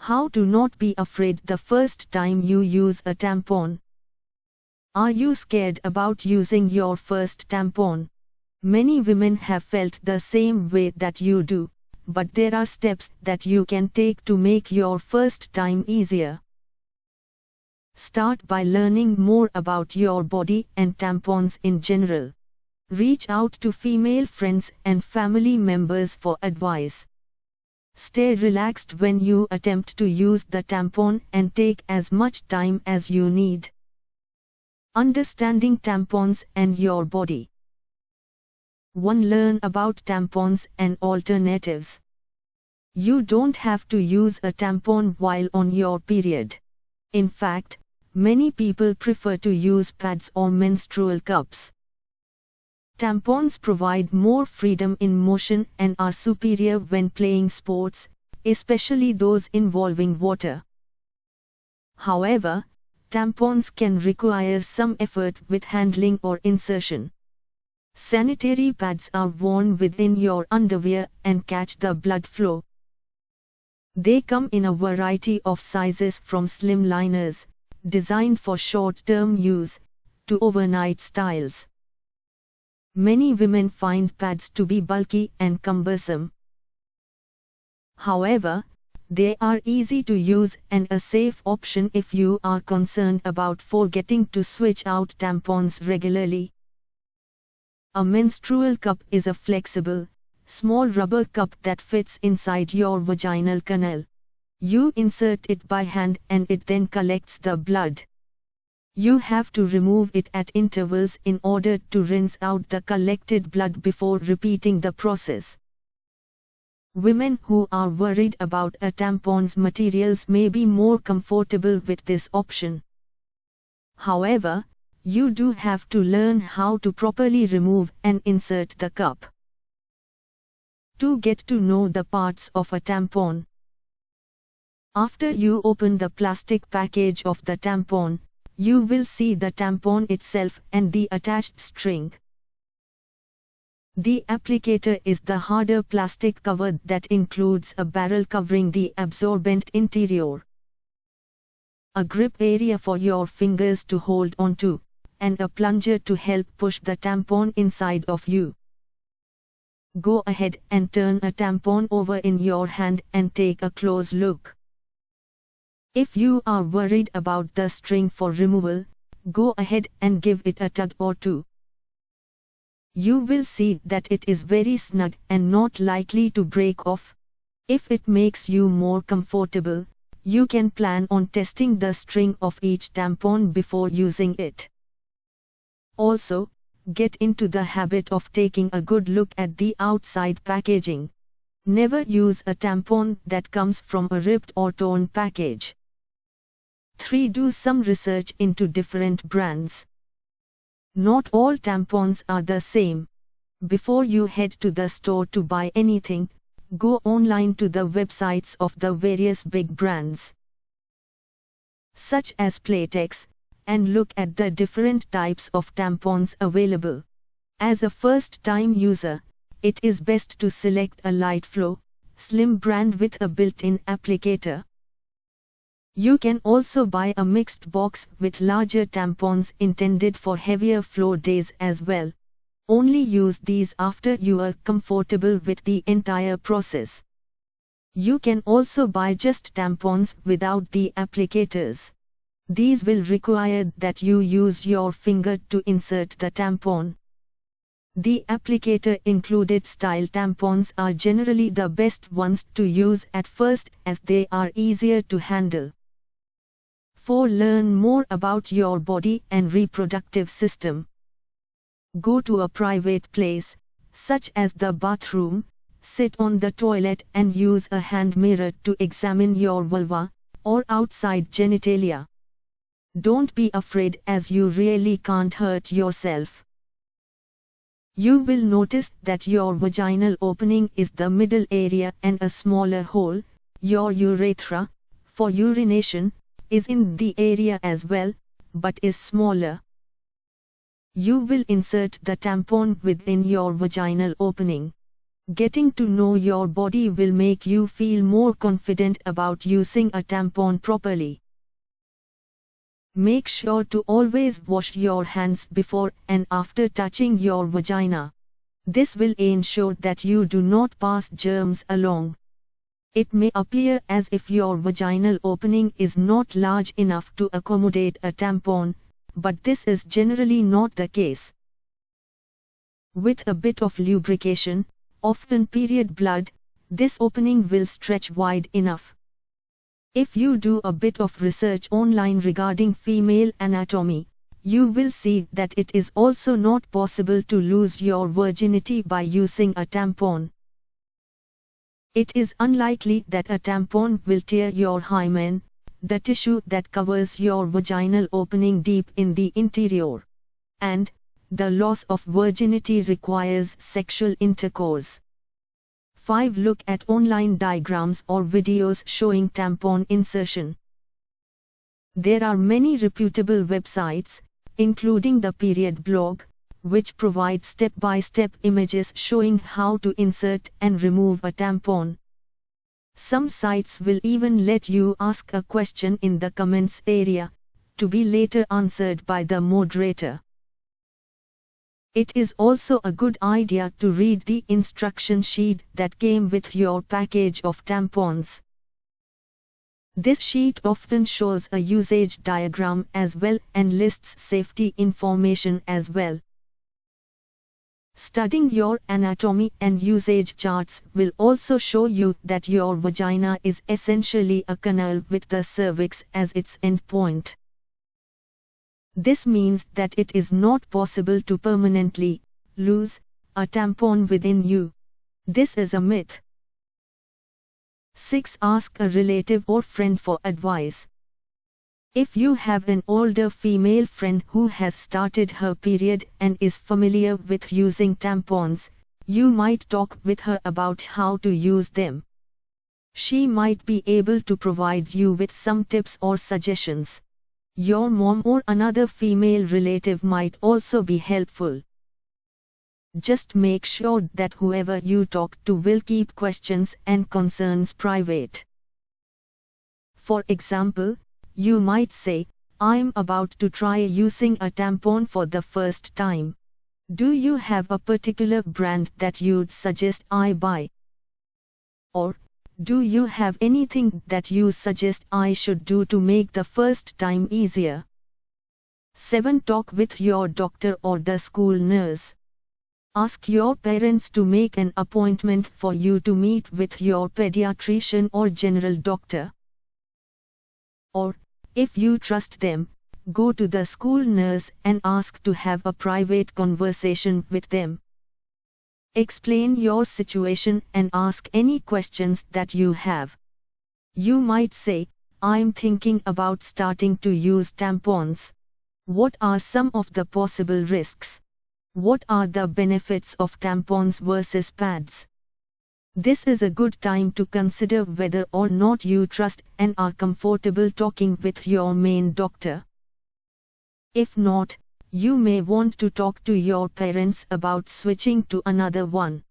How to not be afraid the first time you use a tampon. Are you scared about using your first tampon? Many women have felt the same way that you do, but there are steps that you can take to make your first time easier. Start by learning more about your body and tampons in general. Reach out to female friends and family members for advice. Stay relaxed when you attempt to use the tampon and take as much time as you need. Understanding tampons and your body. 1. Learn about tampons and alternatives. You don't have to use a tampon while on your period. In fact, many people prefer to use pads or menstrual cups. Tampons provide more freedom in motion and are superior when playing sports, especially those involving water. However, tampons can require some effort with handling or insertion. Sanitary pads are worn within your underwear and catch the blood flow. They come in a variety of sizes from slim liners, designed for short-term use, to overnight styles. Many women find pads to be bulky and cumbersome. However, they are easy to use and a safe option if you are concerned about forgetting to switch out tampons regularly. A menstrual cup is a flexible, small rubber cup that fits inside your vaginal canal. You insert it by hand and it then collects the blood. You have to remove it at intervals in order to rinse out the collected blood before repeating the process. Women who are worried about a tampon's materials may be more comfortable with this option. However, you do have to learn how to properly remove and insert the cup. 2. Get to know the parts of a tampon. After you open the plastic package of the tampon, you will see the tampon itself and the attached string. The applicator is the harder plastic cover that includes a barrel covering the absorbent interior, a grip area for your fingers to hold onto, and a plunger to help push the tampon inside of you. Go ahead and turn a tampon over in your hand and take a close look. If you are worried about the string for removal, go ahead and give it a tug or two. You will see that it is very snug and not likely to break off. If it makes you more comfortable, you can plan on testing the string of each tampon before using it. Also, get into the habit of taking a good look at the outside packaging. Never use a tampon that comes from a ripped or torn package. 3. Do some research into different brands. Not all tampons are the same. Before you head to the store to buy anything, go online to the websites of the various big brands, such as Playtex, and look at the different types of tampons available. As a first-time user, it is best to select a light flow, slim brand with a built-in applicator. You can also buy a mixed box with larger tampons intended for heavier flow days as well. Only use these after you are comfortable with the entire process. You can also buy just tampons without the applicators. These will require that you use your finger to insert the tampon. The applicator included style tampons are generally the best ones to use at first as they are easier to handle. 4. Learn more about your body and reproductive system. Go to a private place, such as the bathroom, sit on the toilet and use a hand mirror to examine your vulva, or outside genitalia. Don't be afraid as you really can't hurt yourself. You will notice that your vaginal opening is the middle area and a smaller hole, your urethra, for urination, is in the area as well, but is smaller. You will insert the tampon within your vaginal opening. Getting to know your body will make you feel more confident about using a tampon properly. Make sure to always wash your hands before and after touching your vagina. This will ensure that you do not pass germs along. It may appear as if your vaginal opening is not large enough to accommodate a tampon, but this is generally not the case. With a bit of lubrication, often period blood, this opening will stretch wide enough. If you do a bit of research online regarding female anatomy, you will see that it is also not possible to lose your virginity by using a tampon. It is unlikely that a tampon will tear your hymen, the tissue that covers your vaginal opening deep in the interior. And the loss of virginity requires sexual intercourse. 5. Look at online diagrams or videos showing tampon insertion. There are many reputable websites, including the Period blog, which provide step-by-step images showing how to insert and remove a tampon. Some sites will even let you ask a question in the comments area, to be later answered by the moderator. It is also a good idea to read the instruction sheet that came with your package of tampons. This sheet often shows a usage diagram as well and lists safety information as well. Studying your anatomy and usage charts will also show you that your vagina is essentially a canal with the cervix as its endpoint. This means that it is not possible to permanently lose a tampon within you. This is a myth. 6. Ask a relative or friend for advice. If you have an older female friend who has started her period and is familiar with using tampons, you might talk with her about how to use them. She might be able to provide you with some tips or suggestions. Your mom or another female relative might also be helpful. Just make sure that whoever you talk to will keep questions and concerns private. For example, you might say, "I'm about to try using a tampon for the first time. Do you have a particular brand that you'd suggest I buy?" Or, "Do you have anything that you suggest I should do to make the first time easier?" 7. Talk with your doctor or the school nurse. Ask your parents to make an appointment for you to meet with your pediatrician or general doctor. Or, if you trust them, go to the school nurse and ask to have a private conversation with them. Explain your situation and ask any questions that you have. You might say, "I'm thinking about starting to use tampons. What are some of the possible risks? What are the benefits of tampons versus pads?" This is a good time to consider whether or not you trust and are comfortable talking with your main doctor. If not, you may want to talk to your parents about switching to another one.